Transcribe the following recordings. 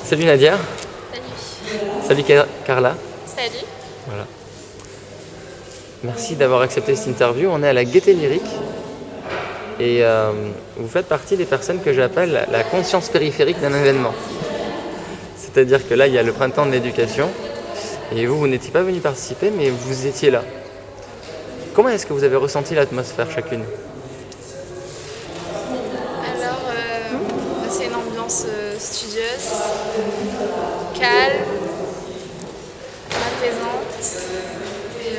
Salut Nadia. Salut. Salut Carla. Salut. Voilà. Merci d'avoir accepté cette interview. On est à la Gaîté Lyrique et vous faites partie des personnes que j'appelle la conscience périphérique d'un événement. C'est-à-dire que là, il y a le printemps de l'éducation et vous n'étiez pas venu participer, mais vous étiez là. Comment est-ce que vous avez ressenti l'atmosphère chacune? Alors, c'est une ambiance studieuse, calme, apaisante et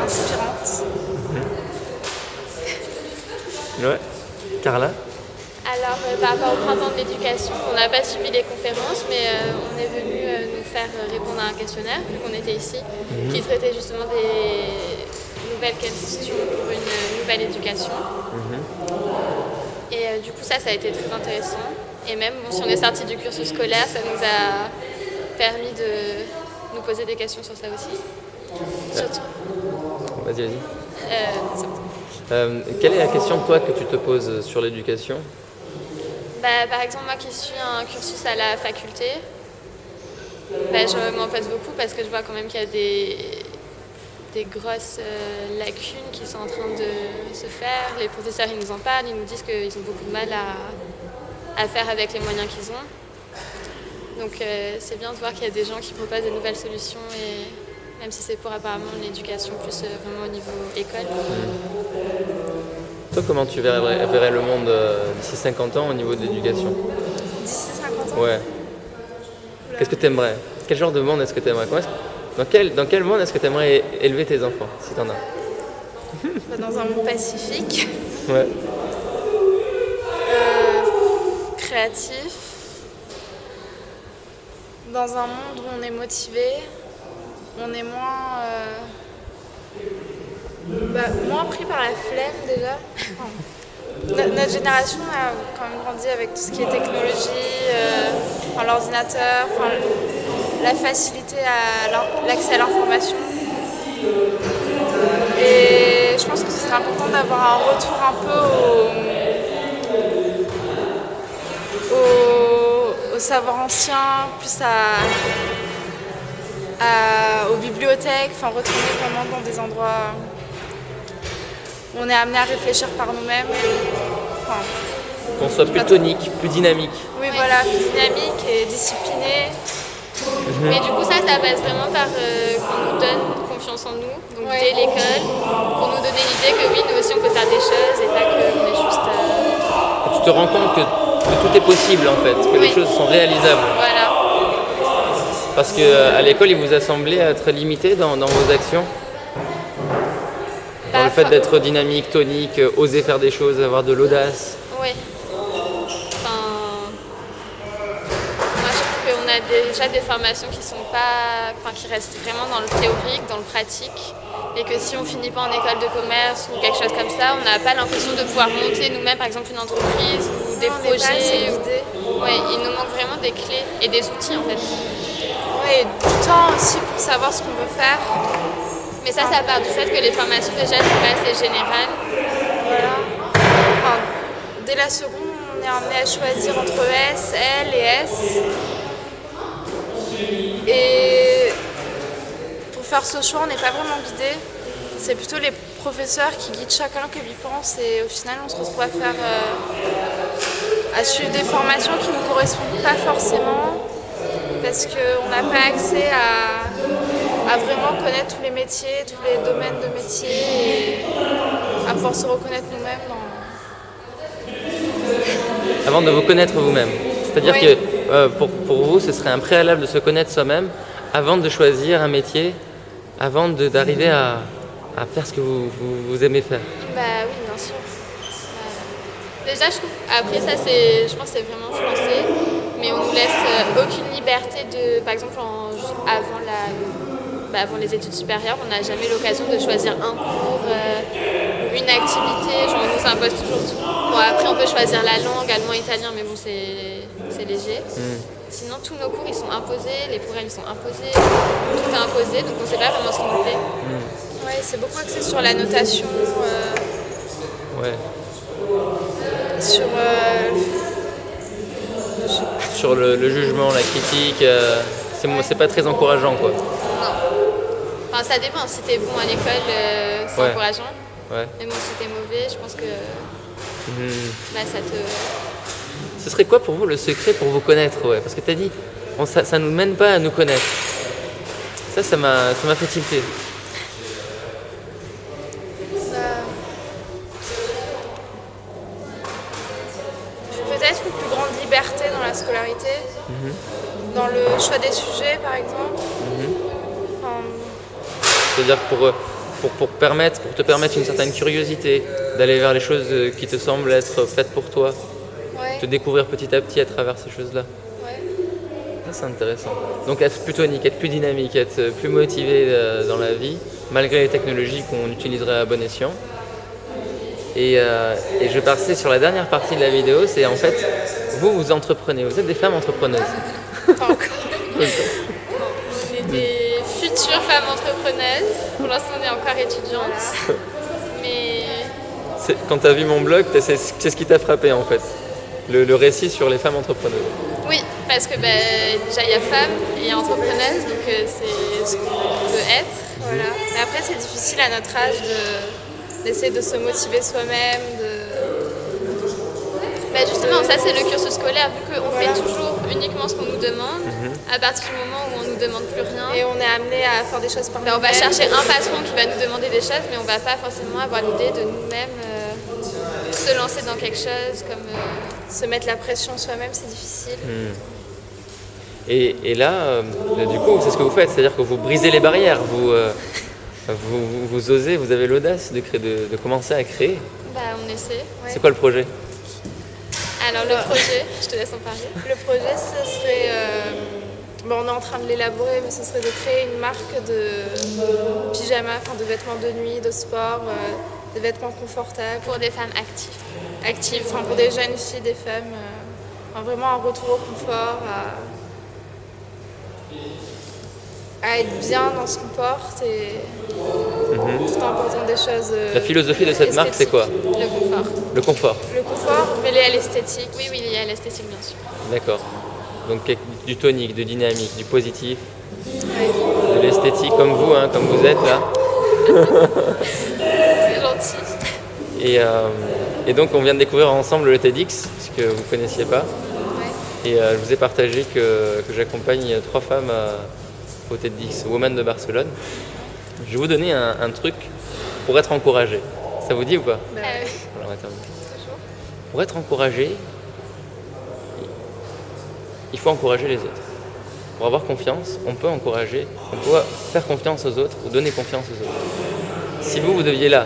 inspirante. Ouais. Carla? Alors, par rapport au printemps de l'éducation, on n'a pas suivi les conférences, mais on est venu nous faire répondre à un questionnaire, vu qu'on était ici, qui traitait justement des nouvelles questions pour une nouvelle éducation. Et du coup, ça a été très intéressant. Et même, si on est sorti du cursus scolaire, ça nous a permis de nous poser des questions sur ça aussi. Surtout. Vas-y. Surtout. Quelle est la question, toi, que tu te poses sur l'éducation? Par exemple, moi qui suis un cursus à la faculté, je m'en pose beaucoup parce que je vois quand même qu'il y a des grosses lacunes qui sont en train de se faire. Les professeurs, ils nous en parlent, ils nous disent qu'ils ont beaucoup de mal à faire avec les moyens qu'ils ont. Donc c'est bien de voir qu'il y a des gens qui proposent de nouvelles solutions, et même si c'est pour apparemment l'éducation plus vraiment au niveau école. Toi, comment tu verrais le monde d'ici 50 ans au niveau de l'éducation? D'ici 50 ans? Ouais. Qu'est-ce que tu aimerais? Quel genre de monde est-ce que tu aimerais? Dans quel monde est-ce que tu aimerais élever tes enfants, si tu en as? Dans un monde pacifique, Ouais. créatif, dans un monde où on est motivé, on est moins pris par la flemme déjà. Notre génération a quand même grandi avec tout ce qui est technologie, l'ordinateur, la facilité à l'accès à l'information. Et je pense que ce serait important d'avoir un retour un peu au savoir ancien, plus aux bibliothèques, retourner vraiment dans des endroits où on est amené à réfléchir par nous-mêmes. Qu'on soit plus tonique, plus dynamique. Oui, voilà, plus dynamique et discipliné. Mais du coup, ça passe vraiment par qu'on nous donne confiance en nous, donc dès l'école, pour nous donner l'idée que oui, nous aussi on peut faire des choses et pas qu'on est juste. Et tu te rends compte que tout est possible en fait, que les choses sont réalisables. Voilà. Parce qu'à l'école, il vous a semblé être limité dans vos actions? Dans le fait d'être dynamique, tonique, oser faire des choses, avoir de l'audace? Oui. Moi je trouve qu'on a déjà des formations qui restent vraiment dans le théorique, dans le pratique, et que si on finit pas en école de commerce ou quelque chose comme ça, on n'a pas l'impression de pouvoir monter nous-mêmes par exemple une entreprise ou des projets. Il nous manque vraiment des clés et des outils en fait. Oui, du temps aussi pour savoir ce qu'on veut faire. Mais ça part du fait que les formations déjà sont pas assez générales. Voilà. Dès la seconde, on est amené à choisir entre S, L et S. Et pour faire ce choix, on n'est pas vraiment guidé. C'est plutôt les professeurs qui guident chacun comme ils pensent, et au final, on se retrouve à suivre des formations qui ne nous correspondent pas forcément, parce qu'on n'a pas accès à vraiment connaître tous les métiers, tous les domaines de métier, et à pouvoir se reconnaître nous-mêmes Avant de vous connaître vous-même. C'est-à-dire que pour vous, ce serait un préalable de se connaître soi-même avant de choisir un métier, avant d'arriver à faire ce que vous aimez faire. Oui, bien sûr. Déjà, je trouve, après ça, je pense que c'est vraiment français, mais on nous laisse aucune liberté par exemple, avant les études supérieures, on n'a jamais l'occasion de choisir un cours ou une activité. On nous impose toujours tout. Bon, après, on peut choisir la langue, allemand, italien, mais bon, c'est léger. Sinon, tous nos cours, ils sont imposés, les programmes, ils sont imposés, tout est imposé, donc on ne sait pas vraiment ce qui nous plaît. Oui, c'est beaucoup axé sur la notation, sur sur le jugement, la critique. C'est pas très encourageant, quoi. Non. Enfin, ça dépend. Si t'es bon à l'école, c'est Ouais. encourageant. Ouais. Mais bon, si t'es mauvais, je pense que bah, ça te... Ce serait quoi pour vous le secret pour vous connaître, ouais? Parce que tu as dit, ça nous mène pas à nous connaître. Ça m'a fait tilter. Peut-être une plus grande liberté dans la scolarité, dans le choix des sujets par exemple. Enfin, C'est-à-dire pour te permettre une certaine curiosité, d'aller vers les choses qui te semblent être faites pour toi, ouais, te découvrir petit à petit à travers ces choses-là. ouais. Ça, c'est intéressant. Donc être plus tonique, être plus dynamique, être plus motivé dans la vie, malgré les technologies qu'on utiliserait à bon escient. Et je passais sur la dernière partie de la vidéo, c'est en fait, vous entreprenez, vous êtes des femmes entrepreneuses. Pas encore. On est des futures femmes entrepreneuses. Pour l'instant, on est encore étudiantes. Mais Quand tu as vu mon blog, c'est ce qui t'a frappé en fait, le récit sur les femmes entrepreneuses. oui, parce que déjà, il y a femmes et il y a entrepreneuses, donc c'est ce qu'on veut être. Voilà. Mais après, c'est difficile à notre âge d'essayer de se motiver soi-même. Justement, ça c'est le cursus scolaire, vu qu'on fait toujours uniquement ce qu'on nous demande. À partir du moment où on ne nous demande plus rien, Et on est amené à faire des choses par on va nous-mêmes. chercher un patron qui va nous demander des choses, mais on ne va pas forcément avoir l'idée de nous-mêmes se lancer dans quelque chose comme... Se mettre la pression soi-même, c'est difficile. Et là, du coup, c'est ce que vous faites, c'est-à-dire que vous brisez les barrières, vous osez, vous avez l'audace de commencer à créer. on essaie. Ouais. C'est quoi le projet? Alors le projet, je te laisse en parler. Le projet, ce serait... on est en train de l'élaborer, mais ce serait de créer une marque de pyjamas, enfin de vêtements de nuit, de sport, des vêtements confortables. Pour des femmes actives. Actives, enfin pour des jeunes filles, des femmes, vraiment un retour au confort, à être bien dans ce qu'on porte et tout en portant des choses. La philosophie de cette marque, c'est quoi? Le confort. Le confort. Le confort mêlé à l'esthétique. Oui, il y a l'esthétique bien sûr. D'accord. Donc du tonique, du dynamique, du positif, Oui. de l'esthétique comme vous, hein, comme vous êtes là. C'est gentil. Et donc on vient de découvrir ensemble le TEDx, ce que vous ne connaissiez pas. Ouais. Et je vous ai partagé que j'accompagne 3 femmes au TEDx Women de Barcelone. Je vais vous donner un truc pour être encouragé. Ça vous dit ou pas? Bah, oui. Alors, on va terminer. Pour être encouragé, il faut encourager les autres. Pour avoir confiance, on peut faire confiance aux autres ou donner confiance aux autres. Si vous deviez là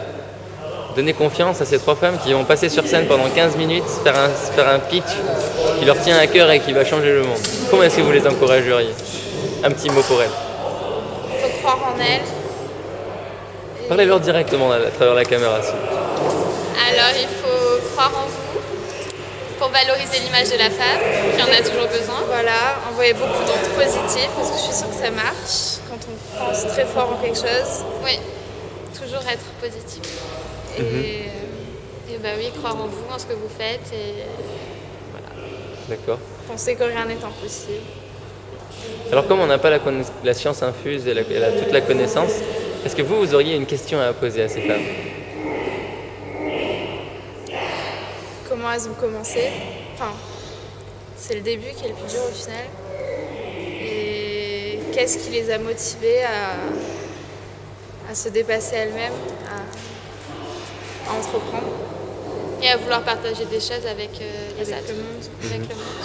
donner confiance à ces 3 femmes qui vont passer sur scène pendant 15 minutes, faire un pitch qui leur tient à cœur et qui va changer le monde, comment est-ce que vous les encourageriez? Un petit mot pour elles. il faut croire en elles. Et- Parlez-leur directement à travers la caméra. Alors il faut croire en vous pour valoriser l'image de la femme, qui en a toujours besoin. Voilà, envoyer beaucoup d'ondes positives parce que je suis sûre que ça marche quand on pense très fort en quelque chose. Oui, toujours être positif. Et oui, croire en vous, en ce que vous faites et D'accord. Penser que rien n'est impossible. Alors comme on n'a pas la science infuse et toute la connaissance, est-ce que vous auriez une question à poser à ces femmes? Comment elles ont commencé. Enfin, c'est le début qui est le plus dur au final. Et qu'est-ce qui les a motivées à se dépasser elles-mêmes, à entreprendre et à vouloir partager des choses avec les avec autres. le monde. Avec le monde.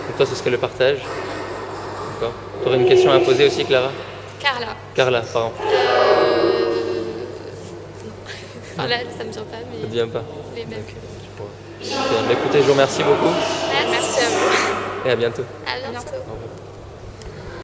Donc toi, ce serait le partage. D'accord. Tu aurais une question à poser aussi, Clara? Carla, pardon. Enfin là, ça me vient pas, Ça mais ne vient pas. les mêmes. Bien. Écoutez, je vous remercie beaucoup Merci. Merci à vous. et à bientôt. À À bientôt. bientôt. Au revoir.